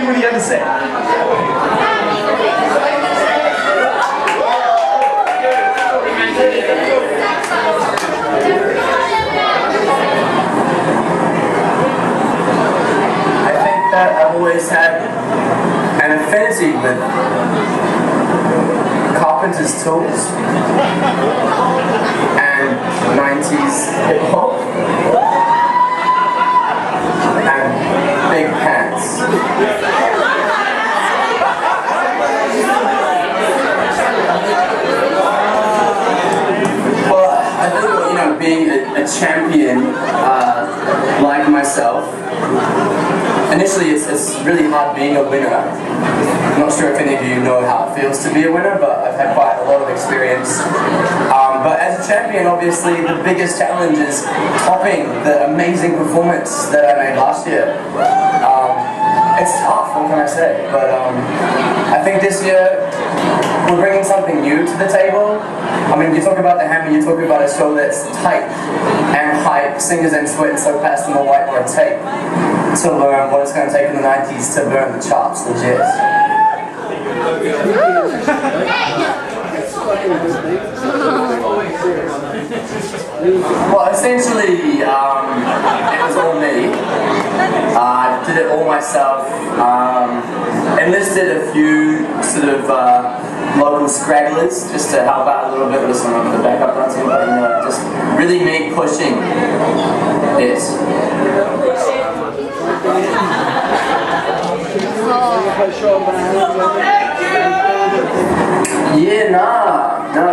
what do you have to say? I've always had an affinity with carpenter's tools and 90s hip-hop and big pants. Well, I think, you know, being a champion like myself, initially, it's really hard being a winner. I'm not sure if any of you know how it feels to be a winner, but I've had quite a lot of experience. But as a champion, obviously, the biggest challenge is topping the amazing performance that I made last year. It's tough, what can I say? But I think this year, we're bringing something new to the table. I mean, you talk about the Hammar, you talk about a show that's tight and hype, singers and sweat and so fast on the whiteboard tape to learn what it's going to take in the 90s to burn the charts, legit. Well, essentially, it was all me. I did it all myself. Enlisted a few sort of local scragglers just to help out a little bit with some of the backup dancing, but you know, just really me pushing it. Yeah, nah, no,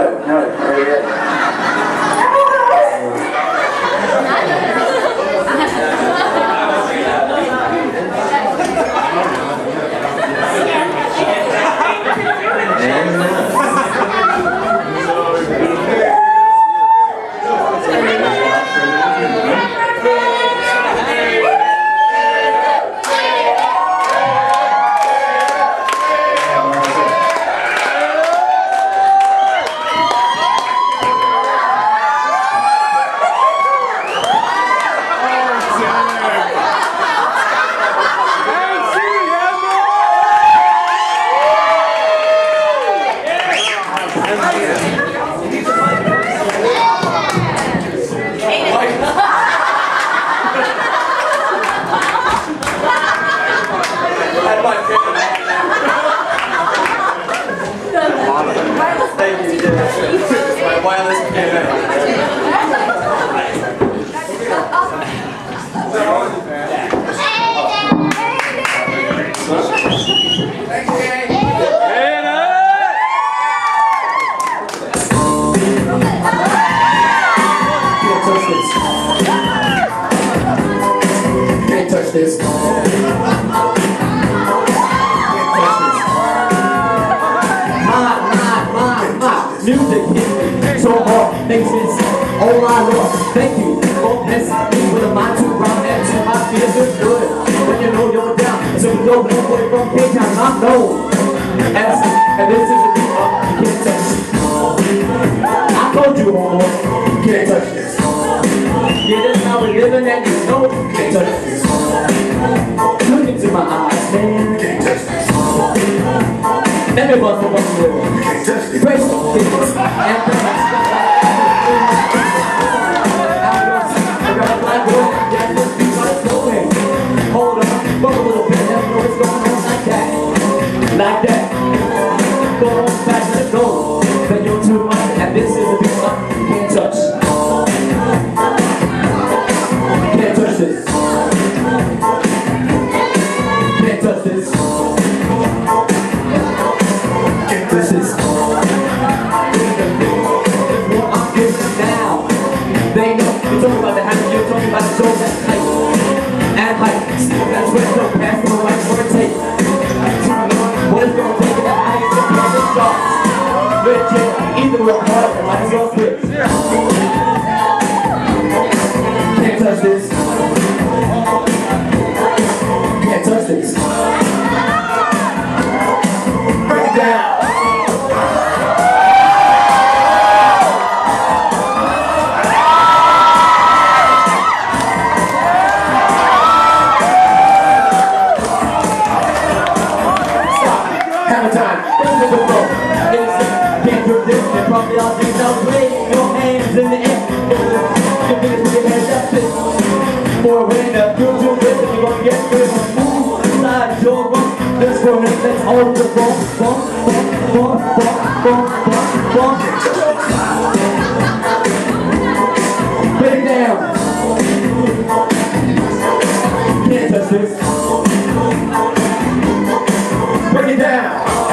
this. Music hits me so hard, makes it oh my lord, thank you for blessing me with a mind to run and to my feels good. When you know you're down, so you know no boy from K-Town, I know. And this is the beat up, you can't touch it. I told you, homo, you can't touch this. Yeah, that's how we're living and you know you can't touch this. Look into my eyes, man, you can't touch this. Let me bust a bunch of words. Grace of kids and hold on, fuck a little bit, let me know what's going on like that. Like that. Go on, fast, let's go. Then you're too much, and this is a big one you can't touch. Can't touch this. Can't touch this. This is what I'm giving now. They know you're talking about the habit, you're talking about the soul that's tight and hype. That's where no pass from the right for a tape. What is gonna take it that I ain't looking at the stars? Legit, either we're hard or might as well quit. Can't touch this. Can't touch this. Break it down. pump it all, now wave your hands in the air. Your fingers with your hands up, fit. For a winner, do this if you wanna get good. Move inside your room. Let's go, let's hold the ball. Put it down. Can't touch this. Bring it down.